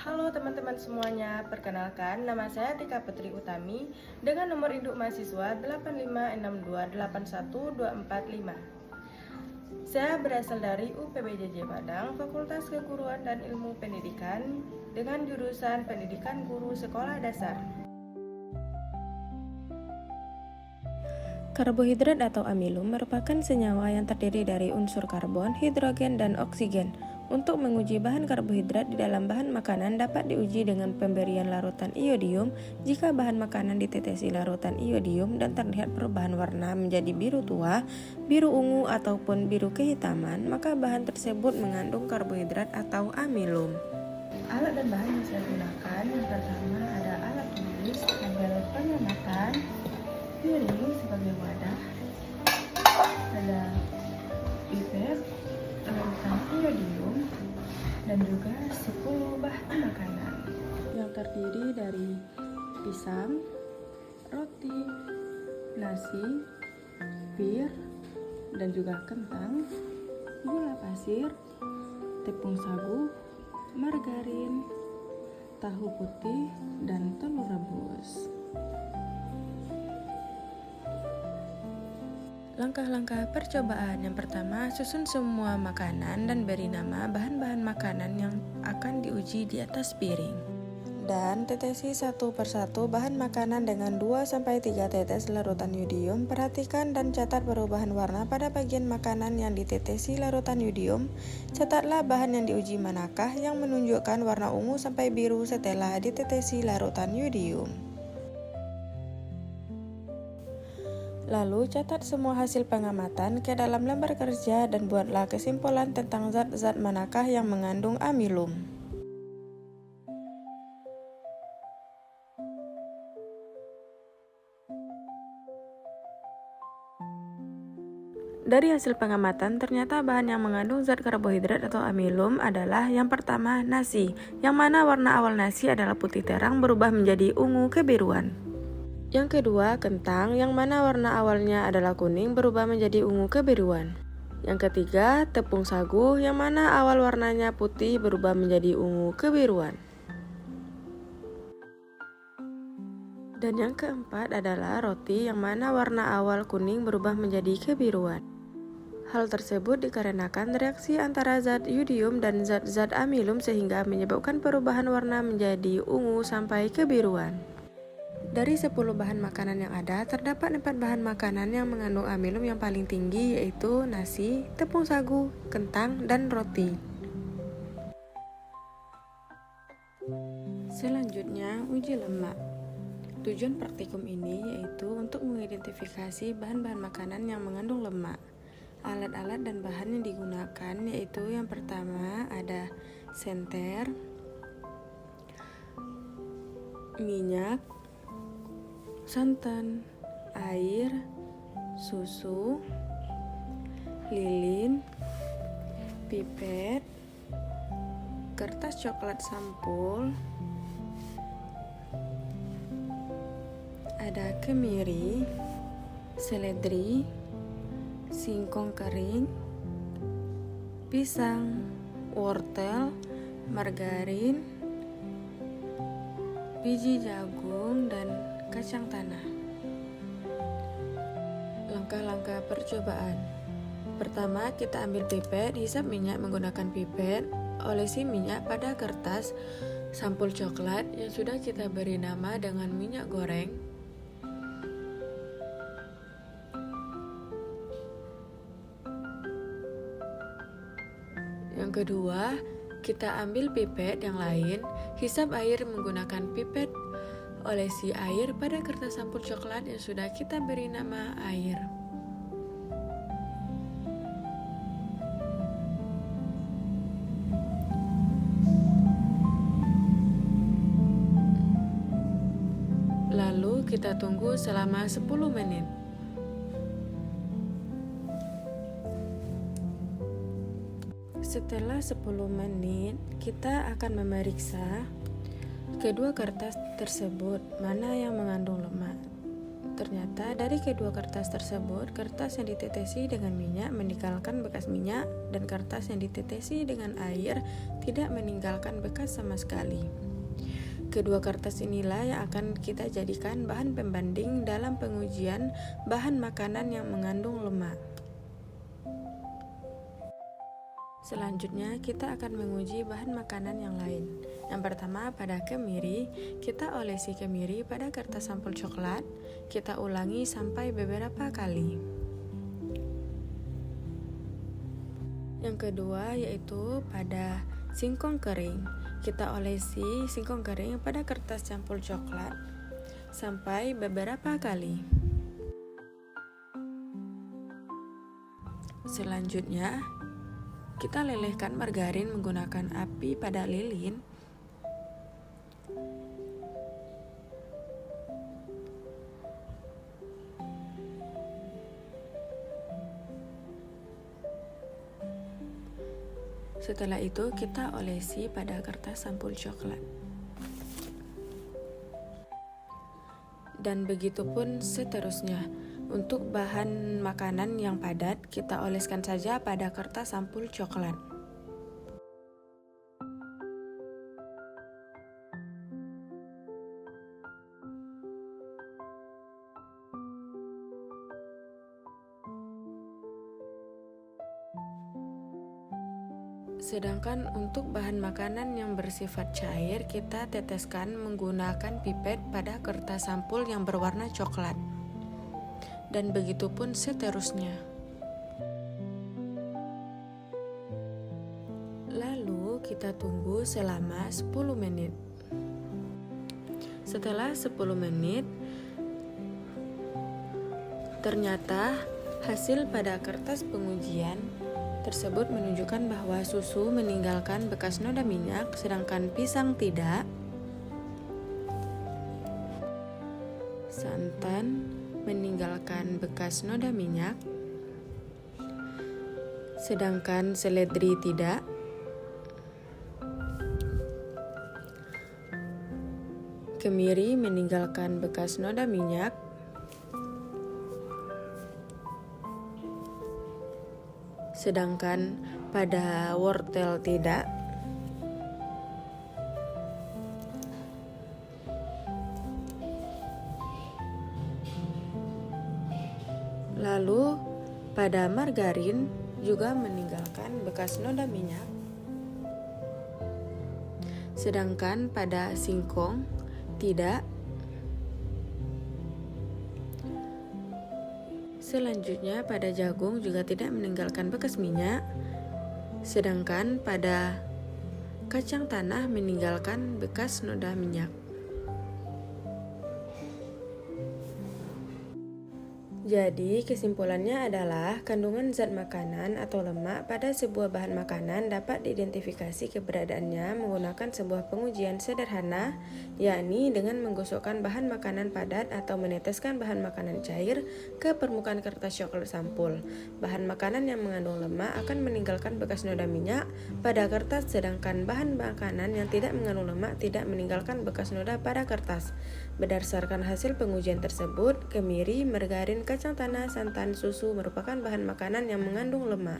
Halo teman-teman semuanya, perkenalkan nama saya Tika Putri Utami dengan nomor induk mahasiswa 8562812445. Saya berasal dari UPBJJ Padang, Fakultas Keguruan dan Ilmu Pendidikan dengan jurusan Pendidikan Guru Sekolah Dasar. Karbohidrat atau amilum merupakan senyawa yang terdiri dari unsur karbon, hidrogen, dan oksigen. Untuk menguji bahan karbohidrat di dalam bahan makanan dapat diuji dengan pemberian larutan iodium. Jika bahan makanan ditetesi larutan iodium dan terlihat perubahan warna menjadi biru tua, biru ungu, ataupun biru kehitaman, maka bahan tersebut mengandung karbohidrat atau amilum. Alat dan bahan yang saya gunakan, yang pertama ada alat tulis, tabel pengamatan, piring sebagai wadah, ada pipet, larutan iodium, dan juga 10 bahan makanan yang terdiri dari pisang, roti, nasi, bir, dan juga kentang, gula pasir, tepung sagu, margarin, tahu putih, dan telur rebus. Langkah-langkah percobaan. Yang pertama, susun semua makanan dan beri nama bahan-bahan makanan yang akan diuji di atas piring. Dan tetesi satu persatu bahan makanan dengan 2-3 tetes larutan iodium. Perhatikan dan catat perubahan warna pada bagian makanan yang ditetesi larutan iodium. Catatlah bahan yang diuji manakah yang menunjukkan warna ungu sampai biru setelah ditetesi larutan iodium. Lalu catat semua hasil pengamatan ke dalam lembar kerja dan buatlah kesimpulan tentang zat-zat manakah yang mengandung amilum. Dari hasil pengamatan, ternyata bahan yang mengandung zat karbohidrat atau amilum adalah yang pertama nasi, yang mana warna awal nasi adalah putih terang berubah menjadi ungu kebiruan. Yang kedua, kentang, yang mana warna awalnya adalah kuning berubah menjadi ungu kebiruan. Yang ketiga, tepung sagu, yang mana awal warnanya putih berubah menjadi ungu kebiruan. Dan yang keempat adalah roti, yang mana warna awal kuning berubah menjadi kebiruan. Hal tersebut dikarenakan reaksi antara zat iodium dan zat-zat amilum sehingga menyebabkan perubahan warna menjadi ungu sampai kebiruan. Dari 10 bahan makanan yang ada, terdapat 4 bahan makanan yang mengandung amilum yang paling tinggi, yaitu nasi, tepung sagu, kentang, dan roti. Selanjutnya, uji lemak. Tujuan praktikum ini yaitu untuk mengidentifikasi bahan-bahan makanan yang mengandung lemak. Alat-alat dan bahan yang digunakan yaitu yang pertama ada senter, minyak, santan, air, susu, lilin, pipet, kertas coklat sampul, ada kemiri, seledri, singkong kering, pisang, wortel, margarin, biji jagung, dan kacang tanah. Langkah-langkah percobaan. Pertama, kita ambil pipet, hisap minyak menggunakan pipet, olesi minyak pada kertas sampul coklat yang sudah kita beri nama dengan minyak goreng. Yang kedua, kita ambil pipet yang lain, hisap air menggunakan pipet, olesi air pada kertas sampul coklat yang sudah kita beri nama air. Lalu kita tunggu selama 10 menit. Setelah 10 menit, kita akan memeriksa kedua kertas tersebut mana yang mengandung lemak. Ternyata dari kedua kertas tersebut, kertas yang ditetesi dengan minyak meninggalkan bekas minyak dan kertas yang ditetesi dengan air tidak meninggalkan bekas sama sekali. Kedua kertas inilah yang akan kita jadikan bahan pembanding dalam pengujian bahan makanan yang mengandung lemak. Selanjutnya, kita akan menguji bahan makanan yang lain. Yang pertama, pada kemiri, kita olesi kemiri pada kertas sampul coklat. Kita ulangi sampai beberapa kali. Yang kedua, yaitu pada singkong kering. Kita olesi singkong kering pada kertas sampul coklat sampai beberapa kali. Selanjutnya, kita lelehkan margarin menggunakan api pada lilin. Setelah itu, kita olesi pada kertas sampul coklat. Dan begitu pun seterusnya. Untuk bahan makanan yang padat, kita oleskan saja pada kertas sampul coklat. Sedangkan untuk bahan makanan yang bersifat cair, kita teteskan menggunakan pipet pada kertas sampul yang berwarna coklat. Dan begitu pun seterusnya. Lalu kita tunggu selama 10 menit. Setelah 10 menit, ternyata hasil pada kertas pengujian tersebut menunjukkan bahwa susu meninggalkan bekas noda minyak, sedangkan pisang tidak. Santan meninggalkan bekas noda minyak, sedangkan seledri tidak. Kemiri meninggalkan bekas noda minyak, sedangkan pada wortel tidak. Lalu pada margarin juga meninggalkan bekas noda minyak, sedangkan pada singkong tidak. Selanjutnya pada jagung juga tidak meninggalkan bekas minyak, sedangkan pada kacang tanah meninggalkan bekas noda minyak. Jadi, kesimpulannya adalah kandungan zat makanan atau lemak pada sebuah bahan makanan dapat diidentifikasi keberadaannya menggunakan sebuah pengujian sederhana, yakni dengan menggosokkan bahan makanan padat atau meneteskan bahan makanan cair ke permukaan kertas coklat sampul. Bahan makanan yang mengandung lemak akan meninggalkan bekas noda minyak pada kertas, sedangkan bahan makanan yang tidak mengandung lemak tidak meninggalkan bekas noda pada kertas. Berdasarkan hasil pengujian tersebut, kemiri, margarin, kacang tanah, santan, susu merupakan bahan makanan yang mengandung lemak.